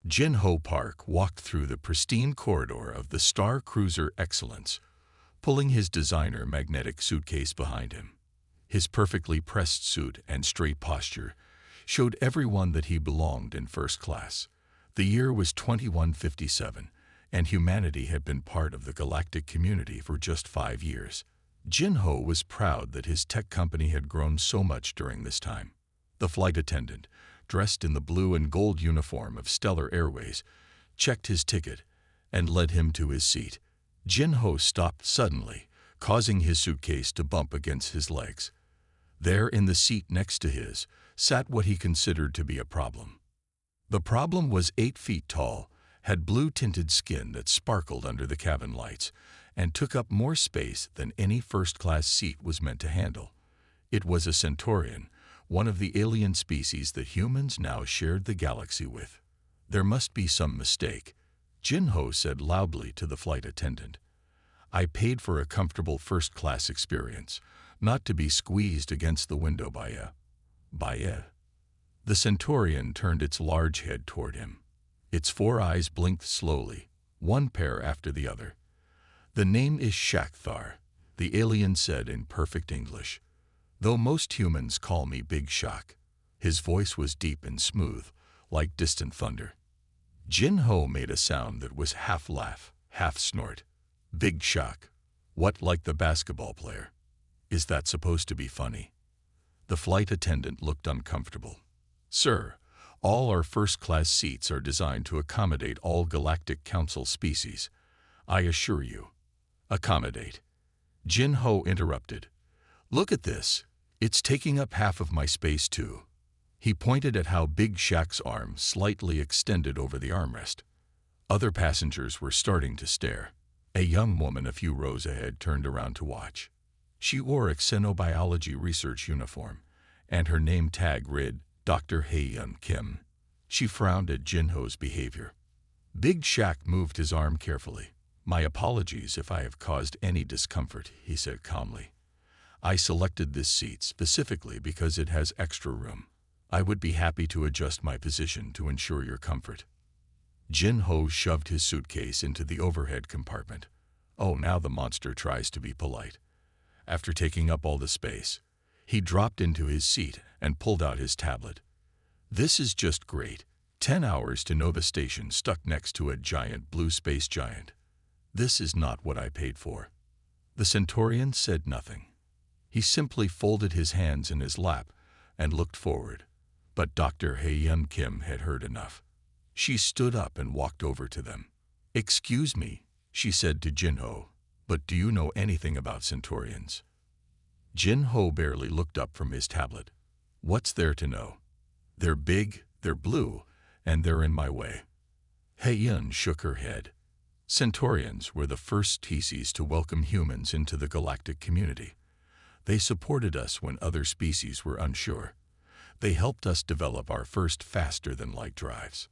Jin-Ho Park walked through the pristine corridor of the Star Cruiser Excellence, pulling his designer magnetic suitcase behind him. His perfectly pressed suit and straight posture showed everyone that he belonged in first class. The year was 2157, and humanity had been part of the galactic community for just 5 years. Jin-Ho was proud that his tech company had grown so much during this time. The flight attendant, dressed in the blue and gold uniform of Stellar Airways, checked his ticket and led him to his seat. Jin-Ho stopped suddenly, causing his suitcase to bump against his legs. There in the seat next to his sat what he considered to be a problem. The problem was 8 feet tall, had blue-tinted skin that sparkled under the cabin lights, and took up more space than any first-class seat was meant to handle. It was a Centaurian, one of the alien species that humans now shared the galaxy with. There must be some mistake, Jin-Ho said loudly to the flight attendant. I paid for a comfortable first-class experience, not to be squeezed against the window by a. The Centaurian turned its large head toward him. Its 4 eyes blinked slowly, one pair after the other. The name is Shaq, the alien said in perfect English. Though most humans call me Big Shaq. His voice was deep and smooth, like distant thunder. Jin-Ho made a sound that was half laugh, half snort. Big Shaq. What, like the basketball player? Is that supposed to be funny? The flight attendant looked uncomfortable. Sir, all our first-class seats are designed to accommodate all Galactic Council species. I assure you. Accommodate. Jin-Ho interrupted. Look at this. It's taking up half of my space too. He pointed at how Big Shaq's arm slightly extended over the armrest. Other passengers were starting to stare. A young woman a few rows ahead turned around to watch. She wore a xenobiology research uniform, and her name tag read Dr. Hae-Yun Kim. She frowned at Jin-Ho's behavior. Big Shaq moved his arm carefully. My apologies if I have caused any discomfort, he said calmly. I selected this seat specifically because it has extra room. I would be happy to adjust my position to ensure your comfort. Jin-Ho shoved his suitcase into the overhead compartment. Oh, now the monster tries to be polite. After taking up all the space, he dropped into his seat and pulled out his tablet. This is just great. 10 hours to Nova Station stuck next to a giant blue space giant. This is not what I paid for. The Centaurian said nothing. He simply folded his hands in his lap and looked forward. But Dr. Hae-Yun Kim had heard enough. She stood up and walked over to them. Excuse me, she said to Jin-Ho, but do you know anything about Centaurians? Jin-Ho barely looked up from his tablet. What's there to know? They're big, they're blue, and they're in my way. Hae-Yun shook her head. Centaurians were the first species to welcome humans into the galactic community. They supported us when other species were unsure. They helped us develop our first faster-than-light drives.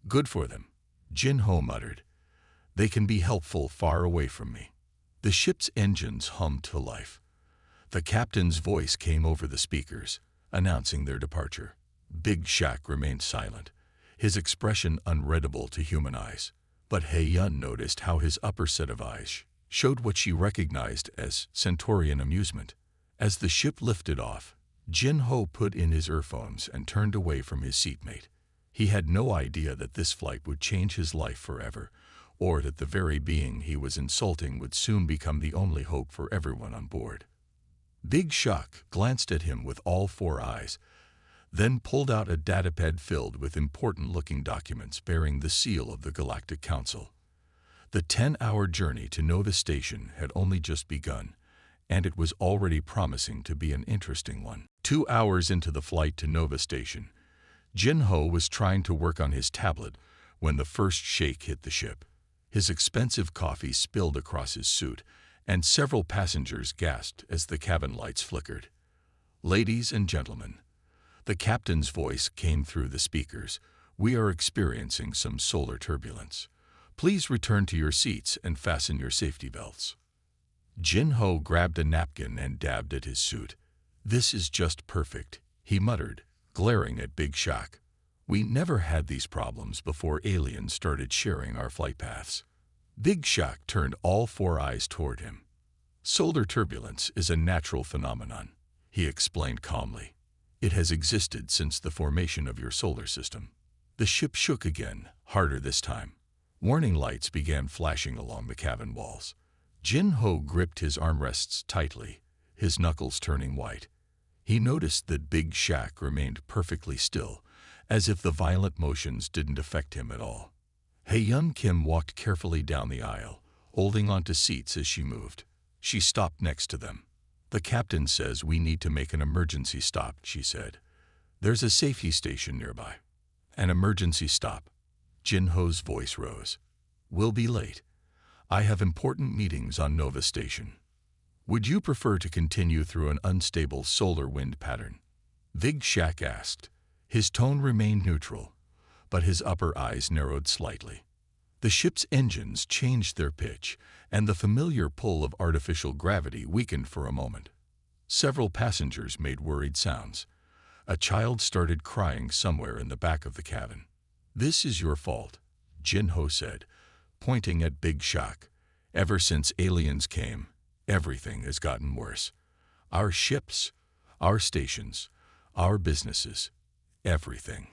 Good for them, Jin-Ho muttered. They can be helpful far away from me. The ship's engines hummed to life. The captain's voice came over the speakers, announcing their departure. Big Shaq remained silent, his expression unreadable to human eyes. But Hae-Yun noticed how his upper set of eyes showed what she recognized as Centaurian amusement. As the ship lifted off, Jin-Ho put in his earphones and turned away from his seatmate. He had no idea that this flight would change his life forever, or that the very being he was insulting would soon become the only hope for everyone on board. Big Shaq glanced at him with all 4 eyes, then pulled out a datapad filled with important-looking documents bearing the seal of the Galactic Council. The 10-hour journey to Nova Station had only just begun, and it was already promising to be an interesting one. 2 hours into the flight to Nova Station, Jin-Ho was trying to work on his tablet when the first shake hit the ship. His expensive coffee spilled across his suit, and several passengers gasped as the cabin lights flickered. Ladies and gentlemen, the captain's voice came through the speakers. We are experiencing some solar turbulence. Please return to your seats and fasten your safety belts. Jin-Ho grabbed a napkin and dabbed at his suit. This is just perfect, he muttered, glaring at Big Shaq. We never had these problems before aliens started sharing our flight paths. Big Shaq turned all four eyes toward him. Solar turbulence is a natural phenomenon, he explained calmly. It has existed since the formation of your solar system. The ship shook again, harder this time. Warning lights began flashing along the cabin walls. Jin-Ho gripped his armrests tightly, his knuckles turning white. He noticed that Big Shaq remained perfectly still, as if the violent motions didn't affect him at all. Hae-Yun Kim walked carefully down the aisle, holding onto seats as she moved. She stopped next to them. "The captain says we need to make an emergency stop," she said. "There's a safety station nearby." "An emergency stop?" Jin-Ho's voice rose. "We'll be late. I have important meetings on Nova Station. Would you prefer to continue through an unstable solar wind pattern?" Big Shaq asked. His tone remained neutral, but his upper eyes narrowed slightly. The ship's engines changed their pitch, and the familiar pull of artificial gravity weakened for a moment. Several passengers made worried sounds. A child started crying somewhere in the back of the cabin. "This is your fault," Jin-Ho said, pointing at Big Shaq. "Ever since aliens came, everything has gotten worse. Our ships, our stations, our businesses, everything."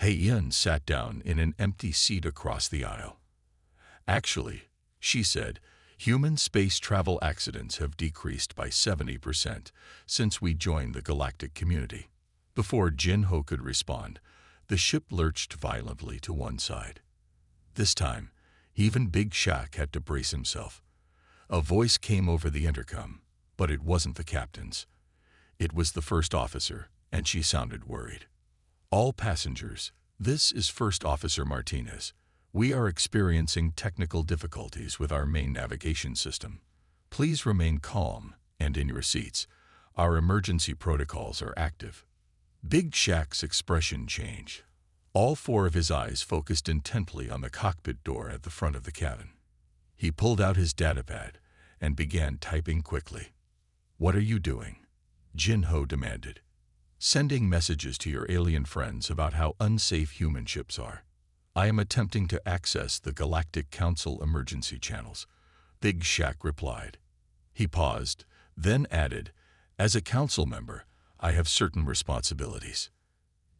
Hae-Yun sat down in an empty seat across the aisle. "Actually," she said, "human space travel accidents have decreased by 70% since we joined the galactic community." Before Jin-Ho could respond, the ship lurched violently to one side. This time, even Big Shaq had to brace himself. A voice came over the intercom, but it wasn't the captain's. It was the first officer, and she sounded worried. "All passengers, this is First Officer Martinez. We are experiencing technical difficulties with our main navigation system. Please remain calm and in your seats. Our emergency protocols are active." Big Shaq's expression changed. All four of his eyes focused intently on the cockpit door at the front of the cabin. He pulled out his datapad and began typing quickly. "What are you doing?" Jin-Ho demanded. "Sending messages to your alien friends about how unsafe human ships are. I am attempting to access the Galactic Council emergency channels," Big Shaq replied. He paused, then added, "As a council member, I have certain responsibilities."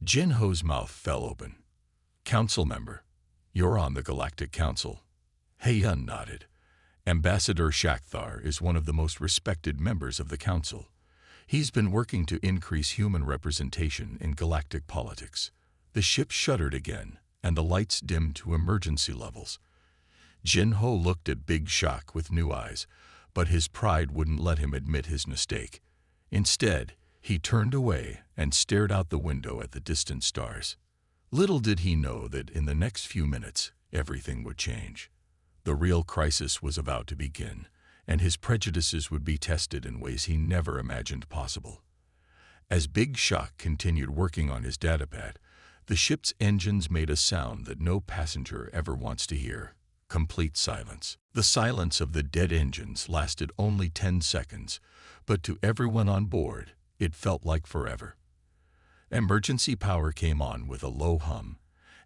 Jin-Ho's mouth fell open. "Council member? You're on the Galactic Council?" Hae-Yun nodded. "Ambassador Shakthar is one of the most respected members of the Council. He's been working to increase human representation in galactic politics." The ship shuddered again, and the lights dimmed to emergency levels. Jin-Ho looked at Big Shaq with new eyes, but his pride wouldn't let him admit his mistake. Instead, he turned away and stared out the window at the distant stars. Little did he know that in the next few minutes, everything would change. The real crisis was about to begin, and his prejudices would be tested in ways he never imagined possible. As Big Shaq continued working on his datapad, the ship's engines made a sound that no passenger ever wants to hear. Complete silence. The silence of the dead engines lasted only 10 seconds, but to everyone on board, it felt like forever. Emergency power came on with a low hum,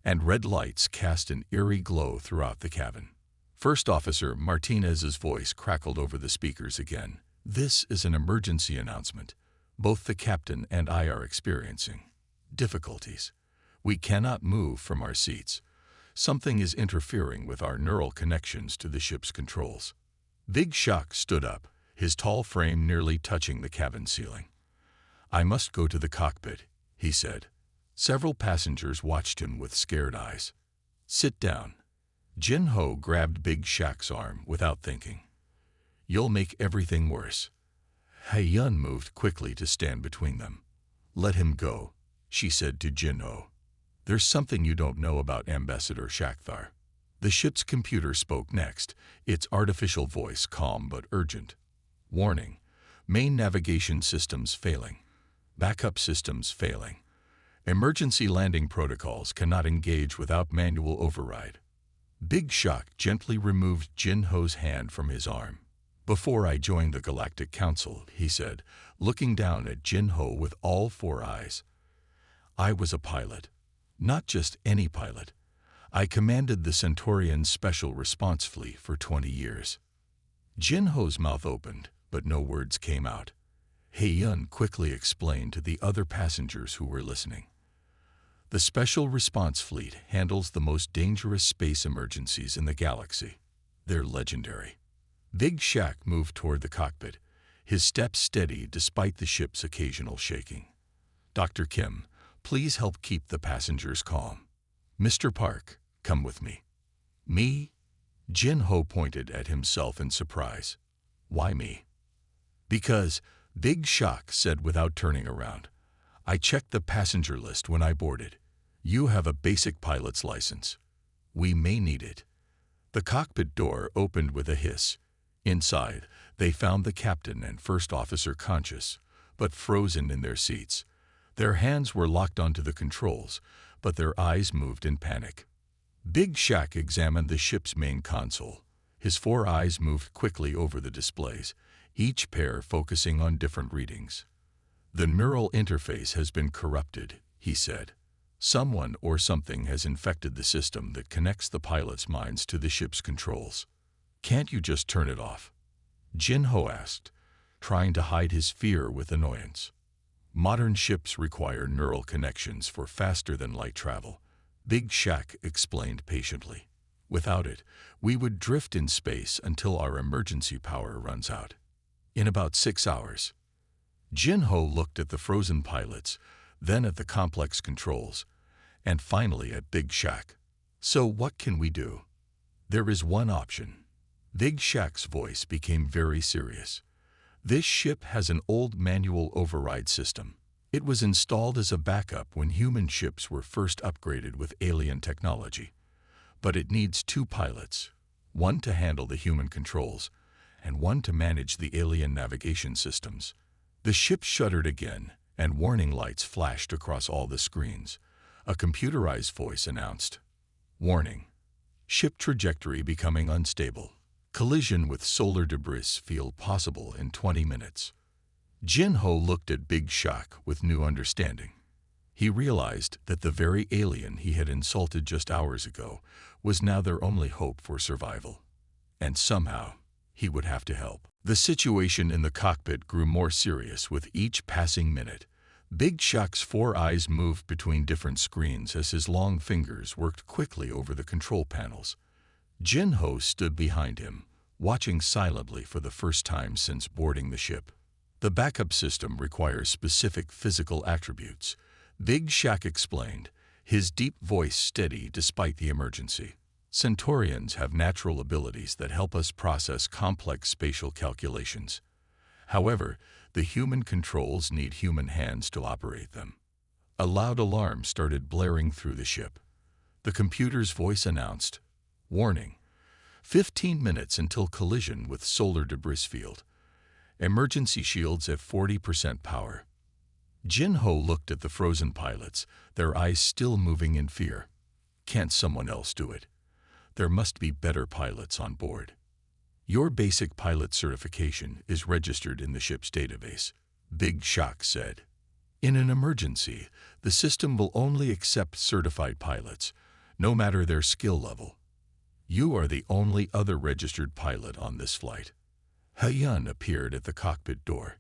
and red lights cast an eerie glow throughout the cabin. First Officer Martinez's voice crackled over the speakers again. "This is an emergency announcement. Both the captain and I are experiencing difficulties. We cannot move from our seats. Something is interfering with our neural connections to the ship's controls." Big Shaq stood up, his tall frame nearly touching the cabin ceiling. "I must go to the cockpit," he said. Several passengers watched him with scared eyes. "Sit down." Jin-Ho grabbed Big Shaq's arm without thinking. "You'll make everything worse." Hae-Yun moved quickly to stand between them. "Let him go," she said to Jin-Ho. "There's something you don't know about Ambassador Shakthar." The ship's computer spoke next, its artificial voice calm but urgent. "Warning. Main navigation systems failing. Backup systems failing. Emergency landing protocols cannot engage without manual override." Big Shaq gently removed Jin-Ho's hand from his arm. "Before I joined the Galactic Council," he said, looking down at Jin-Ho with all four eyes, "I was a pilot. Not just any pilot. I commanded the Centaurian Special Response Fleet for 20 years. Jin-Ho's mouth opened, but no words came out. He-Yun quickly explained to the other passengers who were listening. The Special Response Fleet handles the most dangerous space emergencies in the galaxy. They're legendary. Big Shaq moved toward the cockpit, his steps steady despite the ship's occasional shaking. Dr. Kim, please help keep the passengers calm. Mr. Park, come with me. Me? Jin-Ho pointed at himself in surprise. Why me? Because, Big Shaq said without turning around, I checked the passenger list when I boarded. You have a basic pilot's license. We may need it. The cockpit door opened with a hiss. Inside, they found the captain and first officer conscious, but frozen in their seats. Their hands were locked onto the controls, but their eyes moved in panic. Big Shaq examined the ship's main console. His 4 eyes moved quickly over the displays, each pair focusing on different readings. The neural interface has been corrupted, he said. Someone or something has infected the system that connects the pilots' minds to the ship's controls. Can't you just turn it off? Jin-Ho asked, trying to hide his fear with annoyance. Modern ships require neural connections for faster-than-light travel, Big Shaq explained patiently. Without it, we would drift in space until our emergency power runs out. In about 6 hours. Jin-Ho looked at the frozen pilots, then at the complex controls, and finally at Big Shaq. So what can we do? There is one option. Big Shaq's voice became very serious. This ship has an old manual override system. It was installed as a backup when human ships were first upgraded with alien technology. But it needs 2 pilots, one to handle the human controls, and one to manage the alien navigation systems. The ship shuddered again, and warning lights flashed across all the screens. A computerized voice announced, Warning. Ship trajectory becoming unstable. Collision with solar debris feel possible in 20 minutes. Jin-Ho looked at Big Shaq with new understanding. He realized that the very alien he had insulted just hours ago was now their only hope for survival. And somehow, he would have to help. The situation in the cockpit grew more serious with each passing minute. Big Shaq's 4 eyes moved between different screens as his long fingers worked quickly over the control panels. Jin-Ho stood behind him, watching silently for the first time since boarding the ship. The backup system requires specific physical attributes, Big Shaq explained, his deep voice steady despite the emergency. Centaurians have natural abilities that help us process complex spatial calculations. However, the human controls need human hands to operate them. A loud alarm started blaring through the ship. The computer's voice announced, Warning. 15 minutes until collision with solar debris field. Emergency shields at 40% power. Jin-Ho looked at the frozen pilots, their eyes still moving in fear. Can't someone else do it? There must be better pilots on board. Your basic pilot certification is registered in the ship's database, Big Shaq said. In an emergency, the system will only accept certified pilots, no matter their skill level. You are the only other registered pilot on this flight. He-Yun appeared at the cockpit door.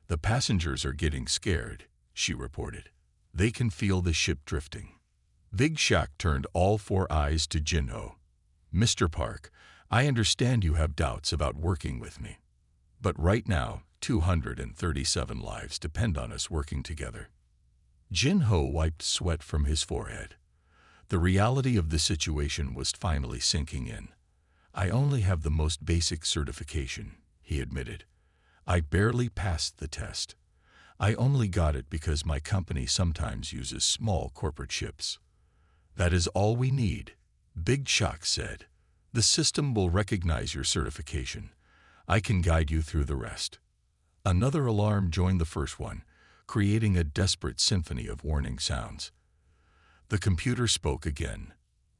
The passengers are getting scared, she reported. They can feel the ship drifting. Big Shaq turned all 4 eyes to Jin-Ho. Mr. Park, I understand you have doubts about working with me. But right now, 237 lives depend on us working together. Jin-Ho wiped sweat from his forehead. The reality of the situation was finally sinking in. I only have the most basic certification, he admitted. I barely passed the test. I only got it because my company sometimes uses small corporate ships. That is all we need, Big Shaq said. The system will recognize your certification. I can guide you through the rest. Another alarm joined the first one, creating a desperate symphony of warning sounds. The computer spoke again.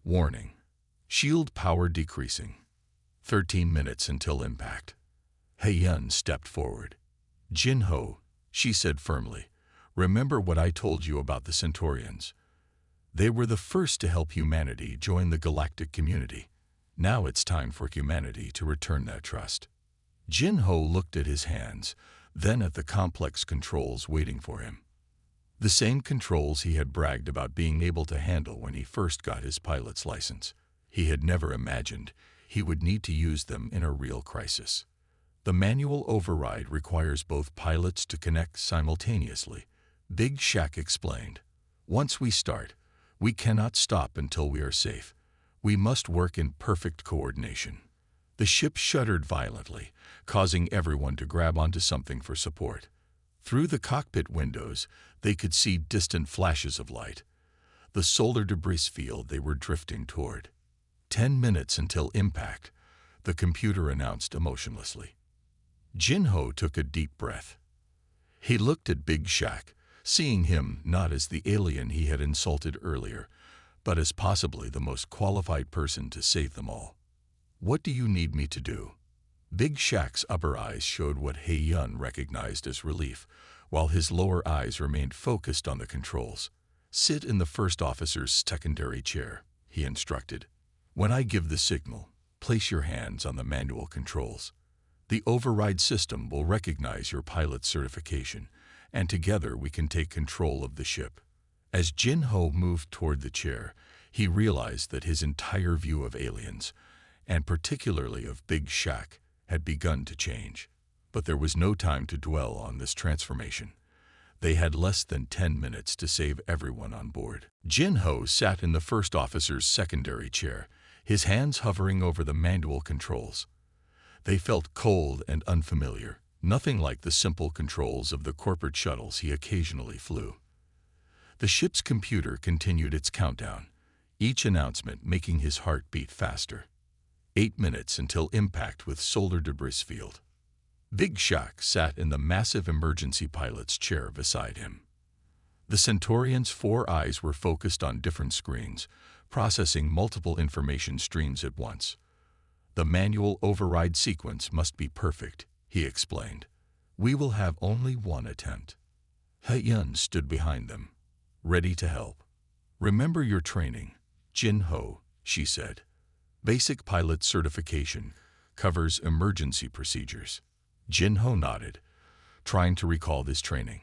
Warning. Shield power decreasing. 13 minutes until impact. He-Yun stepped forward. Jin-Ho, she said firmly, remember what I told you about the Centaurians. They were the first to help humanity join the galactic community. Now it's time for humanity to return that trust. Jin-Ho looked at his hands, then at the complex controls waiting for him. The same controls he had bragged about being able to handle when he first got his pilot's license. He had never imagined he would need to use them in a real crisis. The manual override requires both pilots to connect simultaneously, Big Shaq explained. Once we start, we cannot stop until we are safe. We must work in perfect coordination. The ship shuddered violently, causing everyone to grab onto something for support. Through the cockpit windows, they could see distant flashes of light, the solar debris field they were drifting toward. 10 minutes until impact, the computer announced emotionlessly. Jin-Ho took a deep breath. He looked at Big Shaq, seeing him not as the alien he had insulted earlier, but as possibly the most qualified person to save them all. What do you need me to do? Big Shaq's upper eyes showed what He-Yun recognized as relief, while his lower eyes remained focused on the controls. Sit in the first officer's secondary chair, he instructed. When I give the signal, place your hands on the manual controls. The override system will recognize your pilot's certification, and together we can take control of the ship. As Jin-Ho moved toward the chair, he realized that his entire view of aliens, and particularly of Big Shaq, had begun to change. But there was no time to dwell on this transformation. They had less than 10 minutes to save everyone on board. Jin-Ho sat in the first officer's secondary chair, his hands hovering over the manual controls. They felt cold and unfamiliar, nothing like the simple controls of the corporate shuttles he occasionally flew. The ship's computer continued its countdown, each announcement making his heart beat faster. 8 minutes until impact with solar debris field. Big Shaq sat in the massive emergency pilot's chair beside him. The Centaurian's 4 eyes were focused on different screens, processing multiple information streams at once. The manual override sequence must be perfect, he explained. We will have only one attempt. He-Yun stood behind them, ready to help. Remember your training, Jin-Ho, she said. Basic pilot certification covers emergency procedures. Jin-Ho nodded, trying to recall this training.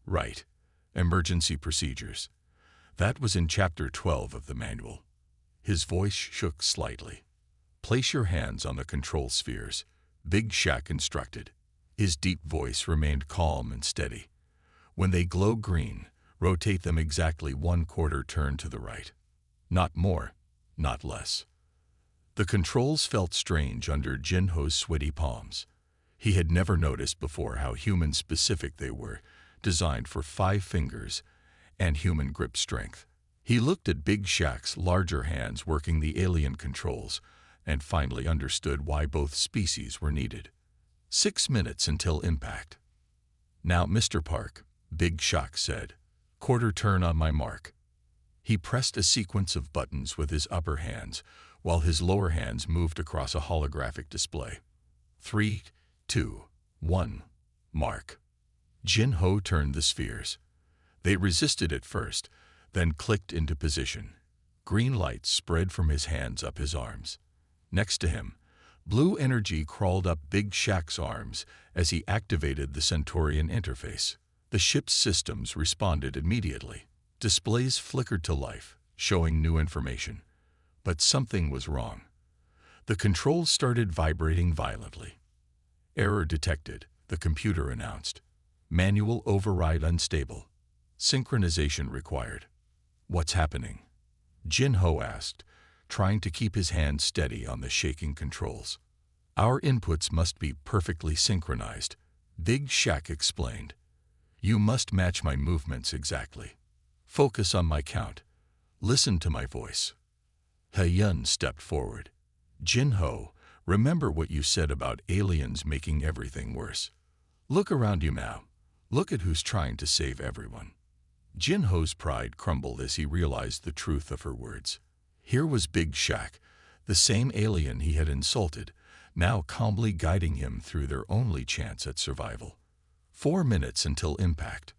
Right, emergency procedures. That was in Chapter 12 of the manual. His voice shook slightly. Place your hands on the control spheres, Big Shaq instructed. His deep voice remained calm and steady. When they glow green, rotate them exactly 1/4 turn to the right. Not more, not less. The controls felt strange under Jin-Ho's sweaty palms. He had never noticed before how human-specific they were, designed for 5 fingers and human grip strength. He looked at Big Shaq's larger hands working the alien controls, and finally understood why both species were needed. 6 minutes until impact. Now, Mr. Park, Big Shaq said, 1/4 turn on my mark. He pressed a sequence of buttons with his upper hands, while his lower hands moved across a holographic display. 3, 2, 1, mark. Jin-Ho turned the spheres. They resisted at first, then clicked into position. Green light spread from his hands up his arms. Next to him, blue energy crawled up Big Shaq's arms as he activated the Centaurian interface. The ship's systems responded immediately. Displays flickered to life, showing new information. But something was wrong. The controls started vibrating violently. Error detected, the computer announced. Manual override unstable. Synchronization required. What's happening? Jin-Ho asked, trying to keep his hands steady on the shaking controls. Our inputs must be perfectly synchronized, Big Shaq explained. You must match my movements exactly. Focus on my count. Listen to my voice. He-Yun stepped forward. Jin-Ho, remember what you said about aliens making everything worse. Look around you now. Look at who's trying to save everyone. Jin-Ho's pride crumbled as he realized the truth of her words. Here was Big Shaq, the same alien he had insulted, now calmly guiding him through their only chance at survival. 4 minutes until impact.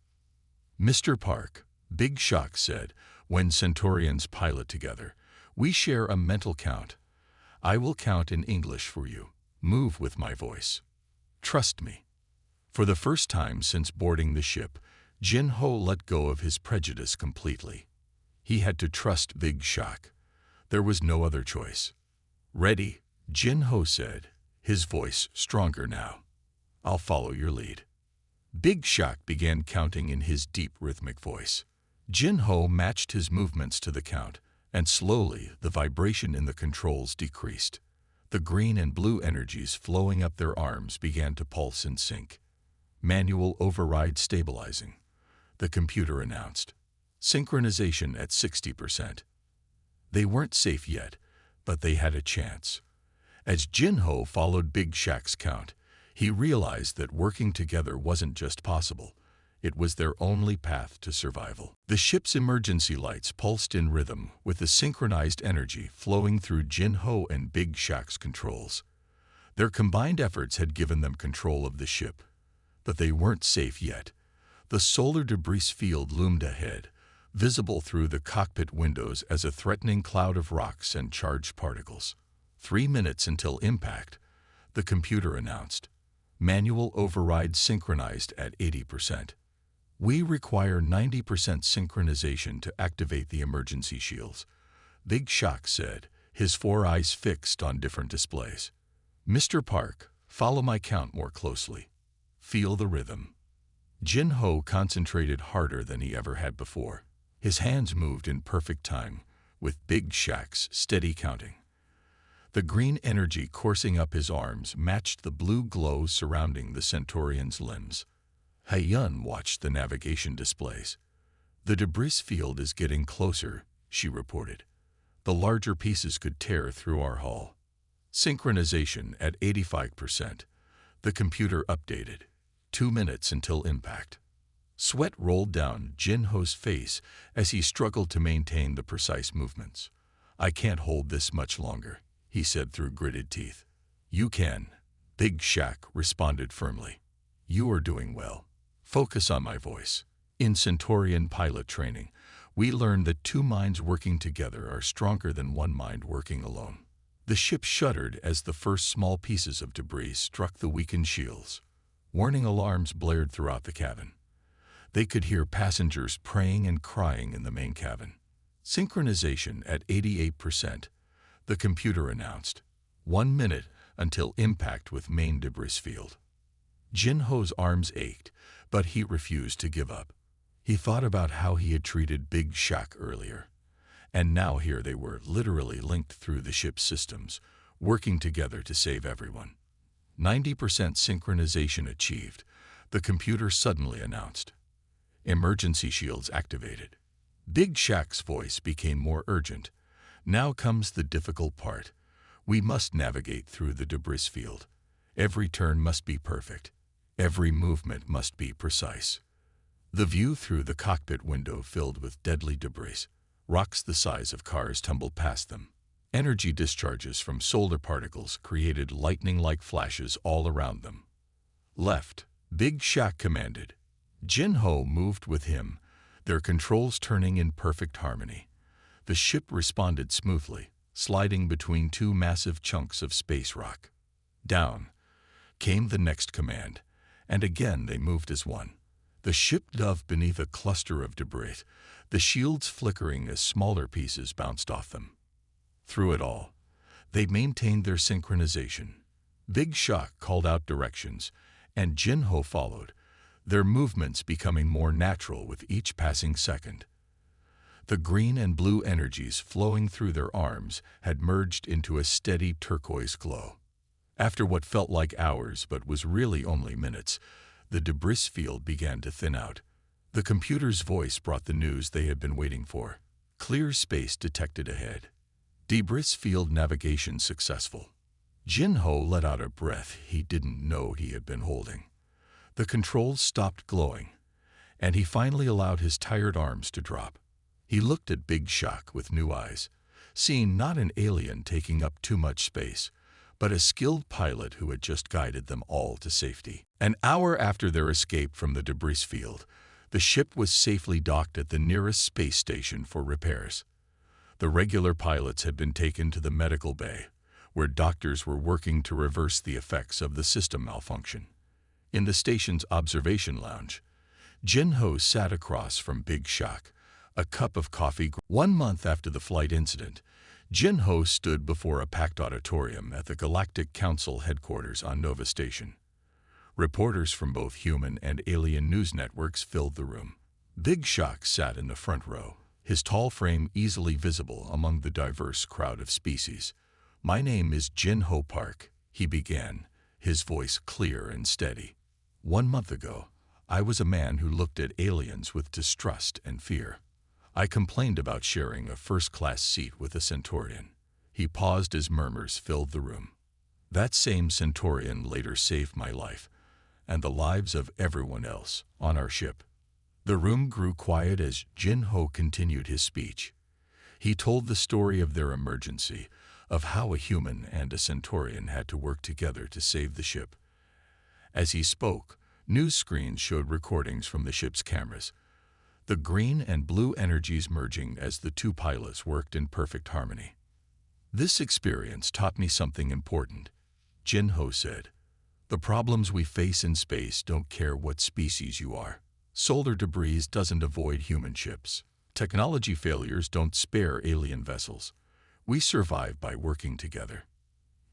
Mr. Park, Big Shaq said, When Centaurians pilot together, we share a mental count. I will count in English for you. Move with my voice. Trust me. For the first time since boarding the ship, Jin-Ho let go of his prejudice completely. He had to trust Big Shaq. There was no other choice. Ready, Jin-Ho said, his voice stronger now. I'll follow your lead. Big Shaq began counting in his deep rhythmic voice. Jin-Ho matched his movements to the count, and slowly the vibration in the controls decreased. The green and blue energies flowing up their arms began to pulse in sync. Manual override stabilizing, the computer announced. Synchronization at 60%. They weren't safe yet, but they had a chance. As Jin-Ho followed Big Shaq's count, he realized that working together wasn't just possible. It was their only path to survival. The ship's emergency lights pulsed in rhythm with the synchronized energy flowing through Jin-Ho and Big Shaq's controls. Their combined efforts had given them control of the ship. But they weren't safe yet. The solar debris field loomed ahead, visible through the cockpit windows as a threatening cloud of rocks and charged particles. 3 minutes until impact, the computer announced. Manual override synchronized at 80%. We require 90% synchronization to activate the emergency shields, Big Shaq said, his 4 eyes fixed on different displays. Mr. Park, follow my count more closely. Feel the rhythm. Jin-Ho concentrated harder than he ever had before. His hands moved in perfect time, with Big Shaq's steady counting. The green energy coursing up his arms matched the blue glow surrounding the Centaurian's limbs. Hae-Yun watched the navigation displays. The debris field is getting closer, she reported. The larger pieces could tear through our hull. Synchronization at 85%. The computer updated. 2 minutes until impact. Sweat rolled down Jin-Ho's face as he struggled to maintain the precise movements. I can't hold this much longer, he said through gritted teeth. You can, Big Shaq responded firmly. You are doing well. Focus on my voice. In Centaurian pilot training, we learned that 2 minds working together are stronger than 1 mind working alone. The ship shuddered as the first small pieces of debris struck the weakened shields. Warning alarms blared throughout the cabin. They could hear passengers praying and crying in the main cabin. Synchronization at 88%, the computer announced. 1 minute until impact with main debris field. Jin-Ho's arms ached, but he refused to give up. He thought about how he had treated Big Shaq earlier. And now here they were, literally linked through the ship's systems, working together to save everyone. 90% synchronization achieved, the computer suddenly announced. Emergency shields activated. Big Shaq's voice became more urgent. Now comes the difficult part. We must navigate through the debris field. Every turn must be perfect. Every movement must be precise. The view through the cockpit window filled with deadly debris. Rocks the size of cars tumbled past them. Energy discharges from solar particles created lightning-like flashes all around them. Left, Big Shaq commanded. Jin-Ho moved with him, their controls turning in perfect harmony. The ship responded smoothly, sliding between 2 massive chunks of space rock. Down came the next command, and again they moved as one. The ship dove beneath a cluster of debris, the shields flickering as smaller pieces bounced off them. Through it all, they maintained their synchronization. Big Shaq called out directions, and Jin-Ho followed, their movements becoming more natural with each passing second. The green and blue energies flowing through their arms had merged into a steady turquoise glow. After what felt like hours but was really only minutes, the debris field began to thin out. The computer's voice brought the news they had been waiting for. Clear space detected ahead. Debris field navigation successful. Jin-Ho let out a breath he didn't know he had been holding. The controls stopped glowing, and he finally allowed his tired arms to drop. He looked at Big Shaq with new eyes, seeing not an alien taking up too much space, but a skilled pilot who had just guided them all to safety. An hour after their escape from the debris field, The ship was safely docked at the nearest space station for repairs. The regular pilots had been taken to the medical bay, where doctors were working to reverse the effects of the system malfunction. In the station's observation lounge, Jin-Ho sat across from Big Shaq, a cup of coffee. 1 month after the flight incident, Jin-Ho stood before a packed auditorium at the Galactic Council headquarters on Nova Station. Reporters from both human and alien news networks filled the room. Big Shaq sat in the front row, his tall frame easily visible among the diverse crowd of species. "My name is Jin-Ho Park," he began, his voice clear and steady. "1 month ago, I was a man who looked at aliens with distrust and fear. I complained about sharing a first-class seat with a Centaurian." He paused as murmurs filled the room. "That same Centaurian later saved my life, and the lives of everyone else on our ship." The room grew quiet as Jin-Ho continued his speech. He told the story of their emergency, of how a human and a Centaurian had to work together to save the ship. As he spoke, news screens showed recordings from the ship's cameras, the green and blue energies merging as the two pilots worked in perfect harmony. "This experience taught me something important," Jin-Ho said. "The problems we face in space don't care what species you are. Solar debris doesn't avoid human ships. Technology failures don't spare alien vessels. We survive by working together."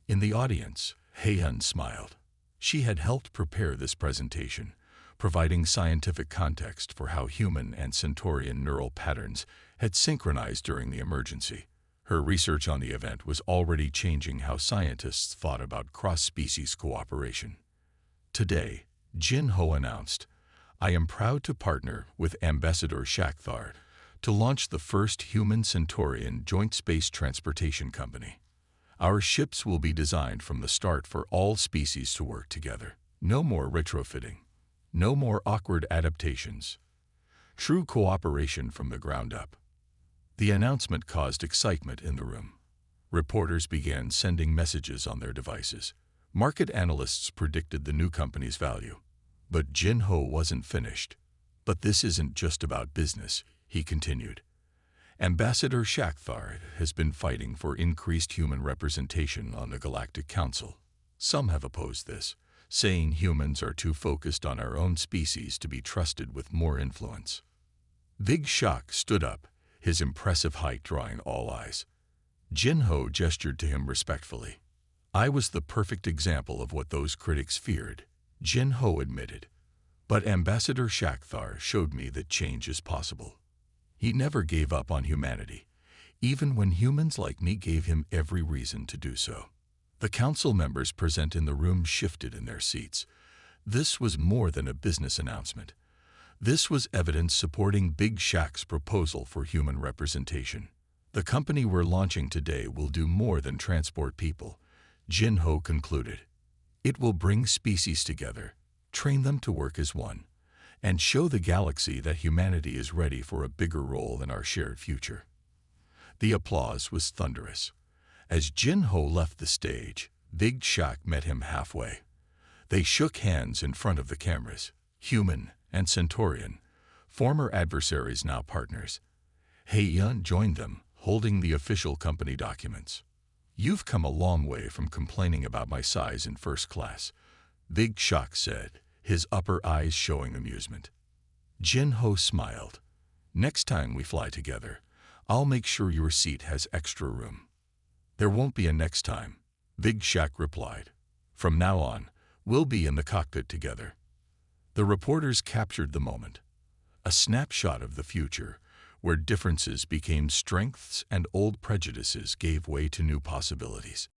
In the audience, Hae-Hun smiled. She had helped prepare this presentation, providing scientific context for how human and Centaurian neural patterns had synchronized during the emergency. Her research on the event was already changing how scientists thought about cross-species cooperation. Today, Jin-Ho announced, "I am proud to partner with Ambassador Shaq to launch the first human-Centaurian joint space transportation company. Our ships will be designed from the start for all species to work together. No more retrofitting. No more awkward adaptations. True cooperation from the ground up." The announcement caused excitement in the room. Reporters began sending messages on their devices. Market analysts predicted the new company's value. But Jin-Ho wasn't finished. "But this isn't just about business," he continued. "Ambassador Shaq has been fighting for increased human representation on the Galactic Council. Some have opposed this, saying humans are too focused on our own species to be trusted with more influence." Big Shaq stood up, his impressive height drawing all eyes. Jin-Ho gestured to him respectfully. "I was the perfect example of what those critics feared," Jin-Ho admitted. "But Ambassador Shaq showed me that change is possible. He never gave up on humanity, even when humans like me gave him every reason to do so." The council members present in the room shifted in their seats. This was more than a business announcement. This was evidence supporting Big Shaq's proposal for human representation. "The company we're launching today will do more than transport people," Jin-Ho concluded. "It will bring species together, train them to work as one, and show the galaxy that humanity is ready for a bigger role in our shared future." The applause was thunderous. As Jin-Ho left the stage, Big Shaq met him halfway. They shook hands in front of the cameras, human and Centaurian, former adversaries now partners. Hae-Hun joined them, holding the official company documents. "You've come a long way from complaining about my size in first class," Big Shaq said, his upper eyes showing amusement. Jin-Ho smiled. "Next time we fly together, I'll make sure your seat has extra room." "There won't be a next time," Big Shaq replied. "From now on, we'll be in the cockpit together." The reporters captured the moment, a snapshot of the future, where differences became strengths and old prejudices gave way to new possibilities.